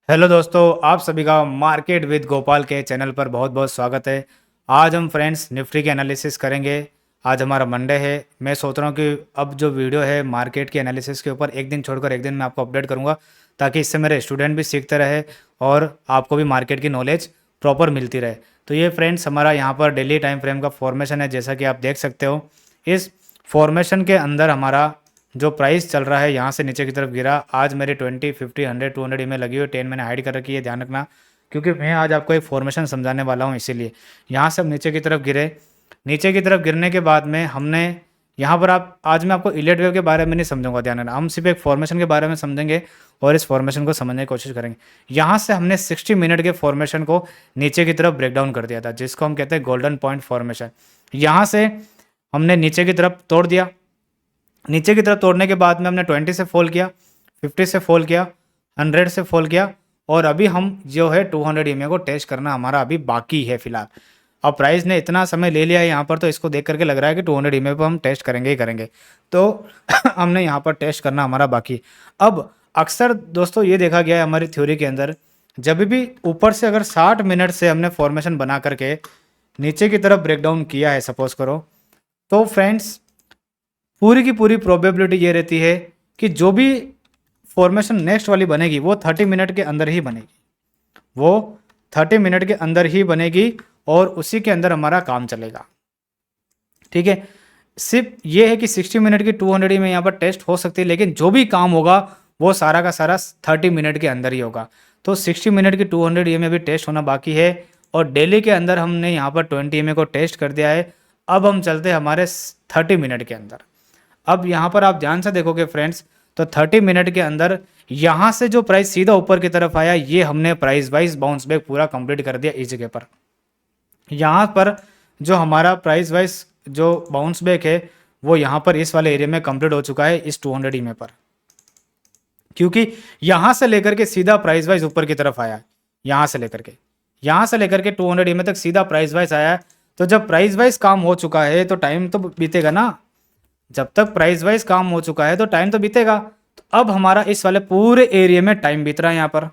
Hello दोस्तों, आप सभी का मार्केट विद गोपाल के चैनल पर बहुत बहुत स्वागत है। आज हम फ्रेंड्स निफ्टी के एनालिसिस करेंगे। आज हमारा मंडे है। मैं सोच रहा हूँ कि अब जो वीडियो है मार्केट के एनालिसिस के ऊपर एक दिन छोड़कर एक दिन मैं आपको अपडेट करूँगा, ताकि इससे मेरे स्टूडेंट भी सीखते रहे और आपको भी मार्केट की नॉलेज प्रॉपर मिलती रहे। तो ये फ्रेंड्स हमारा यहाँ पर डेली टाइम फ्रेम का फॉर्मेशन है, जैसा कि आप देख सकते हो। इस फॉर्मेशन के अंदर हमारा जो प्राइस चल रहा है यहाँ से नीचे की तरफ गिरा। आज मेरे 20, 50, 100, 200 ईमेल लगी हुई, 10 मैंने हाइड कर रखी है, ध्यान रखना, क्योंकि मैं आज आपको एक फॉर्मेशन समझाने वाला हूँ। इसीलिए यहाँ से हम नीचे की तरफ गिरे। नीचे की तरफ गिरने के बाद में हमने यहाँ पर आज मैं आपको इलियट वेव के बारे में नहीं समझूंगा, ध्यान रखना, हम सिर्फ एक फॉर्मेशन के बारे में समझेंगे और इस फॉर्मेशन को समझने की कोशिश करेंगे। यहाँ से हमने 60 मिनट के फॉर्मेशन को नीचे की तरफ ब्रेक डाउन कर दिया था, जिसको हम कहते हैं गोल्डन पॉइंट फॉर्मेशन। यहाँ से हमने नीचे की तरफ तोड़ दिया। नीचे की तरफ तोड़ने के बाद में हमने 20 से फॉल किया, 50 से फॉल किया, 100 से फॉल किया, और अभी हम जो है 200 ईएमए को टेस्ट करना हमारा अभी बाकी है फिलहाल। अब प्राइस ने इतना समय ले लिया है यहाँ पर, तो इसको देख करके लग रहा है कि 200 ईएमए पर हम टेस्ट करेंगे ही करेंगे। तो हमने यहाँ पर टेस्ट करना हमारा बाकी। अब अक्सर दोस्तों ये देखा गया है हमारी थ्योरी के अंदर, जब भी ऊपर से अगर 60 मिनट से हमने फॉर्मेशन बना करके नीचे की तरफ ब्रेकडाउन किया है, सपोज करो, तो फ्रेंड्स पूरी की पूरी प्रोबेबिलिटी ये रहती है कि जो भी फॉर्मेशन नेक्स्ट वाली बनेगी वो 30 मिनट के अंदर ही बनेगी। वो 30 मिनट के अंदर ही बनेगी और उसी के अंदर हमारा काम चलेगा। ठीक है, सिर्फ ये है कि 60 मिनट की 200 में यहाँ पर टेस्ट हो सकती है, लेकिन जो भी काम होगा वो सारा का सारा 30 मिनट के अंदर ही होगा। तो 60 मिनट की 200 में भी टेस्ट होना बाकी है, और डेली के अंदर हमने यहाँ पर 20 को टेस्ट कर दिया है। अब हम चलते हैं हमारे 30 मिनट के अंदर। अब यहाँ पर आप ध्यान से देखोगे फ्रेंड्स, तो 30 मिनट के अंदर यहाँ से जो प्राइस सीधा ऊपर की तरफ आया, ये हमने प्राइस वाइज बाउंस बैक पूरा कंप्लीट कर दिया इस जगह पर। यहाँ पर जो हमारा प्राइस वाइज जो बाउंस बैक है वो यहाँ पर इस वाले एरिया में कंप्लीट हो चुका है, इस 200 ईएमए पर, क्योंकि यहाँ से लेकर के सीधा प्राइस वाइज ऊपर की तरफ आया है। यहाँ से लेकर के 200 ईएमए तक सीधा प्राइस वाइज आया है। तो जब प्राइस वाइज काम हो चुका है तो टाइम तो बीतेगा ना। जब तक प्राइस वाइज काम हो चुका है तो टाइम तो बीतेगा। तो अब हमारा इस वाले पूरे एरिया में टाइम बीत रहा है। यहाँ पर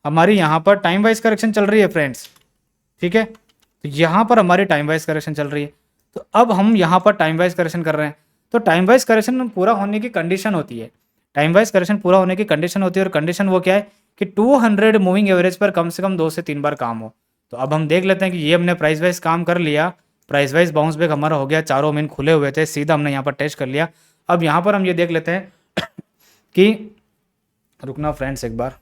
हमारी यहाँ पर टाइम वाइज करेक्शन चल रही है फ्रेंड्स। ठीक है, तो यहाँ पर हमारी टाइम वाइज करेक्शन चल रही है। तो अब हम यहाँ पर टाइम वाइज करेक्शन कर रहे हैं। तो टाइम वाइज करेक्शन पूरा होने की कंडीशन होती है, टाइम वाइज करेक्शन पूरा होने की कंडीशन होती है, और कंडीशन वो क्या है कि 200 मूविंग एवरेज पर कम से कम 2 से 3 बार काम हो। तो अब हम देख लेते हैं कि ये हमने प्राइस वाइज काम कर लिया, प्राइस वाइज बाउंस बैक हमारा हो गया, चारों मेन खुले हुए थे, सीधा हमने यहाँ पर टेस्ट कर लिया। अब यहाँ पर हम ये देख लेते हैं कि रुकना फ्रेंड्स एक बार,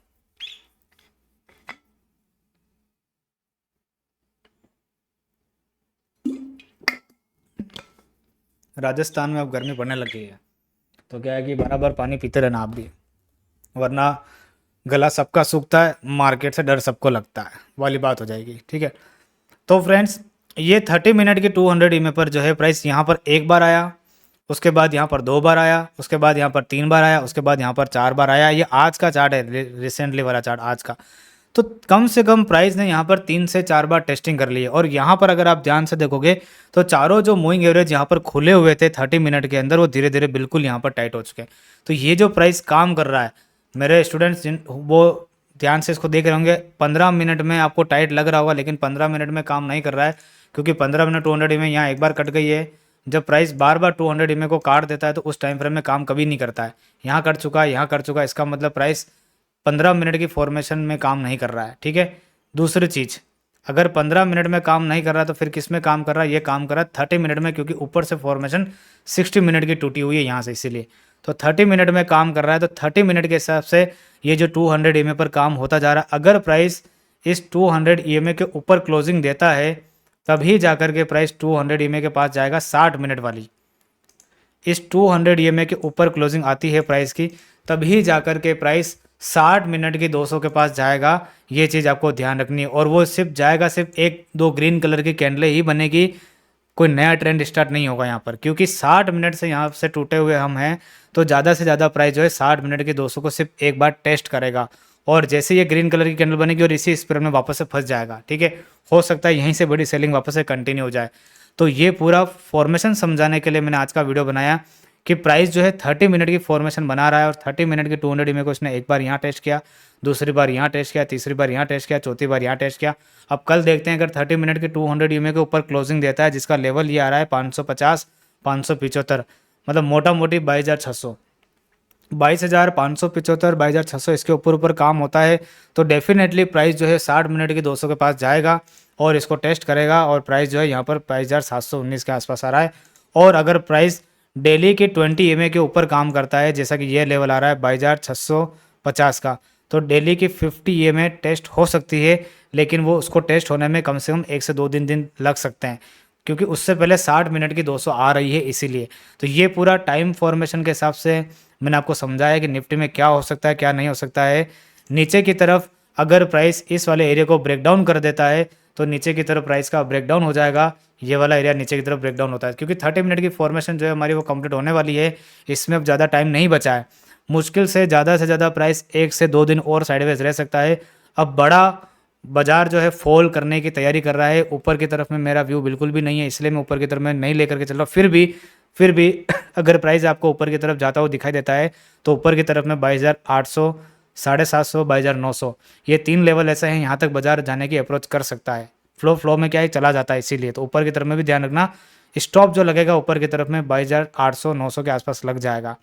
राजस्थान में अब गर्मी पड़ने लगी है, तो क्या है कि बराबर पानी पीते रहना आप भी, वरना गला सबका सूखता है, मार्केट से डर सबको लगता है वाली बात हो जाएगी। ठीक है, तो फ्रेंड्स ये 30 मिनट की 200 ईएमए पर जो है प्राइस यहाँ पर एक बार आया, उसके बाद यहाँ पर 2 बार आया, उसके बाद यहाँ पर 3 बार आया, उसके बाद यहाँ पर 4 बार आया। ये आज का चार्ट है, रिसेंटली वाला चार्ट आज का। तो कम से कम प्राइस ने यहाँ पर 3 से 4 बार टेस्टिंग कर ली है। और यहाँ पर अगर आप ध्यान से देखोगे तो चारों जो मूविंग एवरेज यहाँ पर खुले हुए थे 30 मिनट के अंदर, वो धीरे धीरे बिल्कुल यहाँ पर टाइट हो चुके हैं। तो ये जो प्राइस काम कर रहा है, मेरे स्टूडेंट्स वो ध्यान से इसको देख रहे होंगे, 15 मिनट में आपको टाइट लग रहा होगा, लेकिन 15 मिनट में काम नहीं कर रहा है, क्योंकि 15 मिनट 200 ईएमए यहाँ एक बार कट गई है। जब प्राइस बार बार 200 ईएमए को काट देता है तो उस टाइम फ्रेम में काम कभी नहीं करता है। यहाँ कट चुका है, यहाँ कट चुका है, इसका मतलब प्राइस 15 मिनट की फॉर्मेशन में काम नहीं कर रहा है। ठीक है, दूसरी चीज़, अगर 15 मिनट में काम नहीं कर रहा तो फिर किस में काम कर रहा है? ये काम कर रहा है 30 मिनट में, क्योंकि ऊपर से फॉर्मेशन 60 मिनट की टूटी हुई है यहाँ से, इसीलिए तो 30 मिनट में काम कर रहा है। तो 30 मिनट के हिसाब से ये जो 200 ईएमए पर काम होता जा रहा है, अगर प्राइस इस 200 ईएमए के ऊपर क्लोजिंग देता है तभी जाकर के प्राइस 200 ईएमए के पास जाएगा 60 मिनट वाली। इस 200 ईएमए के ऊपर क्लोजिंग आती है प्राइस की, तभी जाकर के प्राइस 60 मिनट की 200 के पास जाएगा। ये चीज़ आपको ध्यान रखनी है, और वो सिर्फ जाएगा, सिर्फ एक दो ग्रीन कलर की कैंडलें ही बनेगी, कोई नया ट्रेंड स्टार्ट नहीं होगा यहाँ पर, क्योंकि 60 मिनट से यहाँ से टूटे हुए हम हैं। तो ज़्यादा से ज़्यादा प्राइस जो है 60 मिनट की 200 को सिर्फ एक बार टेस्ट करेगा, और जैसे ये ग्रीन कलर की कैंडल बनेगी और इसी स्प्रेड में वापस से फंस जाएगा। ठीक है, हो सकता है यहीं से बड़ी सेलिंग वापस से कंटिन्यू हो जाए। तो ये पूरा फॉर्मेशन समझाने के लिए मैंने आज का वीडियो बनाया कि प्राइस जो है 30 मिनट की फॉर्मेशन बना रहा है और 30 मिनट की 200 ईएमए को उसने एक बार यहाँ टेस्ट किया, दूसरी बार यहाँ टेस्ट किया, तीसरी बार यहाँ टेस्ट किया, चौथी बार यहाँ टेस्ट किया। अब कल देखते हैं अगर 30 मिनट की 200 ईएमए के ऊपर क्लोजिंग देता है जिसका लेवल ये आ रहा है 550 575, मतलब मोटा मोटी 22,600, 22,575 22,600 इसके ऊपर काम होता है तो डेफिनेटली प्राइस जो है 60 मिनट की 200 के पास जाएगा और इसको टेस्ट करेगा और प्राइस जो है यहाँ पर 22,719 के आसपास आ रहा है। और अगर प्राइस डेली के 20 ईएमए के ऊपर काम करता है जैसा कि ये लेवल आ रहा है 22,650 का, तो डेली की 50 ईएमए टेस्ट हो सकती है, लेकिन वो उसको टेस्ट होने में कम से कम 1 से 2 दिन लग सकते हैं क्योंकि उससे पहले 60 मिनट की 200 आ रही है इसीलिए। तो ये पूरा टाइम फॉर्मेशन के हिसाब से मैंने आपको समझाया कि निफ्टी में क्या हो सकता है क्या नहीं हो सकता है। नीचे की तरफ अगर प्राइस इस वाले एरिया को ब्रेक डाउन कर देता है तो नीचे की तरफ प्राइस का ब्रेक डाउन हो जाएगा, ये वाला एरिया नीचे की तरफ ब्रेक डाउन होता है क्योंकि 30 मिनट की फॉर्मेशन जो है हमारी वो कंप्लीट होने वाली है, इसमें अब ज़्यादा टाइम नहीं बचा है। मुश्किल से ज़्यादा प्राइस 1 से 2 दिन और साइडवेज रह सकता है। अब बड़ा बाजार जो है फॉल करने की तैयारी कर रहा है, ऊपर की तरफ में मेरा व्यू बिल्कुल भी नहीं है, इसलिए मैं ऊपर की तरफ में नहीं लेकर के चल रहा हूँ। फिर भी अगर प्राइस आपको ऊपर की तरफ जाता हुआ दिखाई देता है तो ऊपर की तरफ में 22,800 750 22,900 ये 3 लेवल ऐसे हैं यहाँ तक बाजार जाने की अप्रोच कर सकता है। फ्लो में क्या है चला जाता है, इसीलिए तो ऊपर की तरफ में भी ध्यान रखना, स्टॉप जो लगेगा ऊपर की तरफ में 22,800 900 के आसपास लग जाएगा।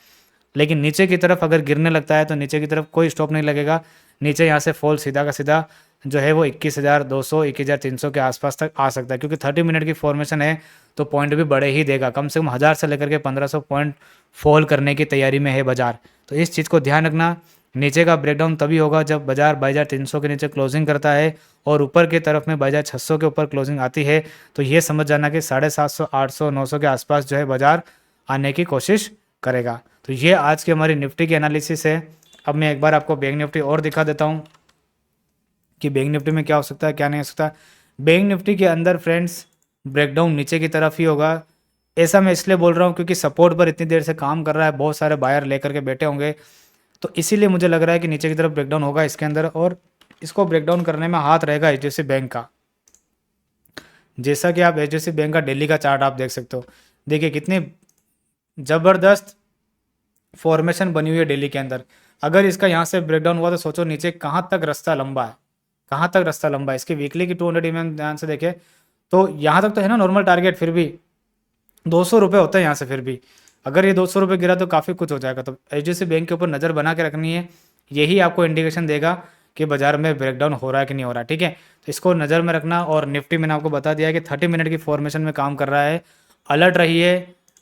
लेकिन नीचे की तरफ अगर गिरने लगता है तो नीचे की तरफ कोई स्टॉप नहीं लगेगा, नीचे यहाँ से फॉल सीधा का सीधा जो है वो 21,200 21,300 के आसपास तक आ सकता है क्योंकि 30 मिनट की फॉर्मेशन है तो पॉइंट भी बड़े ही देगा, कम से कम 1000 से लेकर के 1500 पॉइंट फॉल करने की तैयारी में है बाजार। तो इस चीज़ को ध्यान रखना, नीचे का ब्रेकडाउन तभी होगा जब बाजार 22,300 के नीचे क्लोजिंग करता है और ऊपर की तरफ में 22,600 के ऊपर क्लोजिंग आती है तो ये समझ जाना कि 750 800 900 के आसपास जो है बाजार आने की कोशिश करेगा। तो ये आज की हमारी निफ्टी की एनालिसिस है। अब मैं एक बार आपको बैंक निफ्टी और दिखा देता हूँ कि बैंक निफ्टी में क्या हो सकता है क्या नहीं हो सकता। बैंक निफ्टी के अंदर फ्रेंड्स ब्रेकडाउन नीचे की तरफ ही होगा, ऐसा मैं इसलिए बोल रहा हूँ क्योंकि सपोर्ट पर इतनी देर से काम कर रहा है, बहुत सारे बायर लेकर के बैठे होंगे, तो इसीलिए मुझे लग रहा है कि नीचे की तरफ ब्रेकडाउन होगा इसके अंदर और इसको ब्रेकडाउन करने में हाथ रहेगा एचडीएफसी बैंक का। जैसा कि आप एचडीएफसी बैंक का डेली का चार्ट आप देख सकते हो, देखिए कितनी ज़बरदस्त फॉर्मेशन बनी हुई है डेली के अंदर। अगर इसका यहाँ से ब्रेकडाउन हुआ तो सोचो नीचे कहाँ तक रास्ता लंबा है, कहाँ तक रास्ता लंबा है। इसकी वीकली की 200 ईएमए ध्यान से देखें तो यहाँ तक तो है ना नॉर्मल टारगेट, फिर भी 200 रुपये होता है यहाँ से, फिर भी अगर ये 200 रुपये गिरा तो काफ़ी कुछ हो जाएगा। तो एचडीएफसी बैंक के ऊपर नज़र बना के रखनी है, यही आपको इंडिकेशन देगा कि बाजार में ब्रेकडाउन हो रहा है कि नहीं हो रहा है, ठीक है। तो इसको नज़र में रखना। और निफ्टी मैंने आपको बता दिया कि 30 मिनट की फॉर्मेशन में काम कर रहा है, अलर्ट रहिए,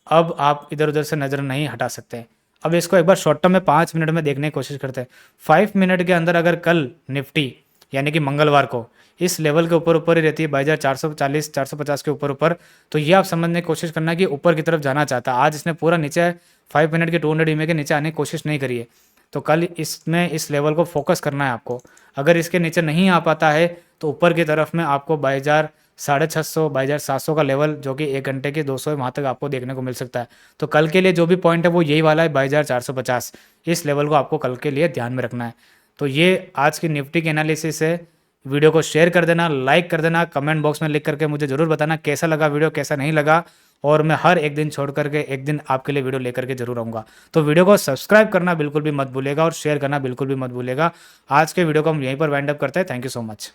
अब आप इधर उधर से नज़र नहीं हटा सकते। अब इसको एक बार शॉर्ट टर्म में 5 मिनट में देखने की कोशिश करते हैं। 5 मिनट के अंदर अगर कल निफ्टी यानी कि मंगलवार को इस लेवल के ऊपर ही रहती है 22,440 450 के ऊपर, तो ये आप समझने की कोशिश करना कि ऊपर की तरफ जाना चाहता है। आज इसने पूरा नीचे 5 मिनट के 200 ईएमए के नीचे आने की कोशिश नहीं करी है, तो कल इसमें इस लेवल को फोकस करना है आपको। अगर इसके नीचे नहीं आ पाता है तो ऊपर की तरफ में आपको 22,650 22,700 का लेवल जो कि 1 घंटे के 200 वहाँ तक आपको देखने को मिल सकता है। तो कल के लिए जो भी पॉइंट है वो यही वाला है 22,450, इस लेवल को आपको कल के लिए ध्यान में रखना है। तो ये आज की निफ्टी की एनालिसिस है। वीडियो को शेयर कर देना, लाइक कर देना, कमेंट बॉक्स में लिख करके मुझे ज़रूर बताना कैसा लगा वीडियो, कैसा नहीं लगा, और मैं हर एक दिन छोड़ करके एक दिन आपके लिए वीडियो लेकर के जरूर आऊँगा। तो वीडियो को सब्सक्राइब करना बिल्कुल भी मत भूलेगा और शेयर करना बिल्कुल भी मत भूलेगा। आज के वीडियो को हम यहीं पर वाइंड अप करते हैं। Thank you so much.